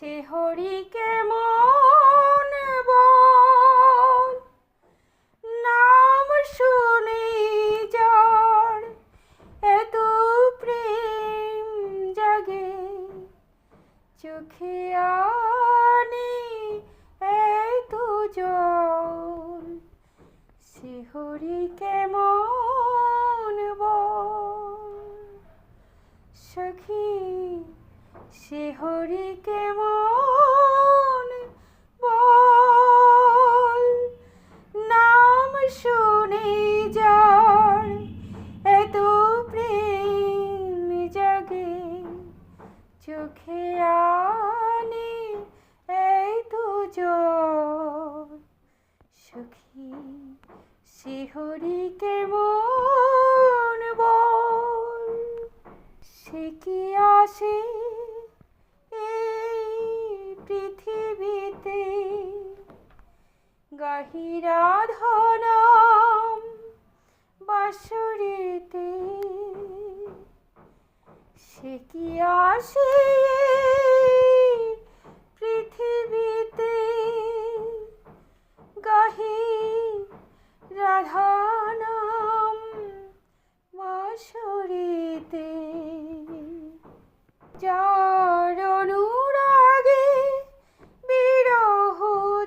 শিহরি কেমন বল, নাম শুনে যার এত প্রেম জাগে, চোখে আনে এত জল। শিহরি কেমন বল সখী, শিহরি কেমন বল, নাম শুনে যার এত প্রেম জাগে, চোখে আনে এত জল। সখী, শিহরি কেমন বল। সে কি আসে এই পৃথিবীতে, গাহিরা ধনাম বাঁশরীতে। সে কি আসে এই পৃথিবীতে, গাহিরা ধনাম বাঁশরীতে। যার অনুরাগে বিরহ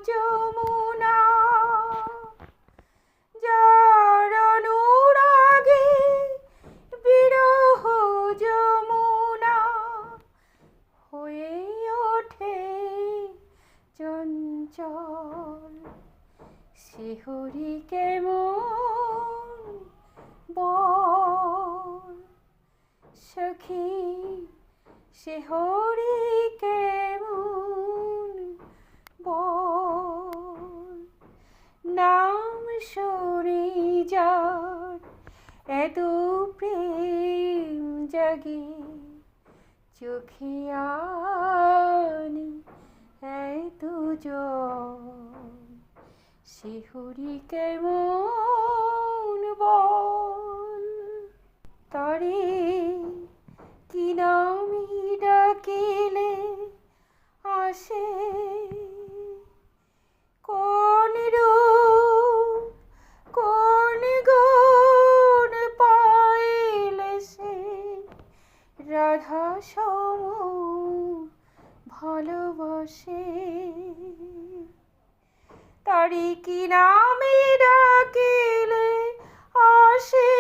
যমুনা, যার অনুরাগে বিরহ যমুনা হয়ে ওঠে চঞ্চল। শিহরি কেমন বল সখী, শিহরি কেমন বল, নাম শুনে যার এত প্রেম জাগে, চোখে আনে এত জল। শিহরি কেমন বল। তরে কি নামে ডাকিলে আসে, কোন রূপ কোন গুণ পাইলে সে, রাধা সম ভালোবাসে। তারি কি নামে ডাকিলে আসে,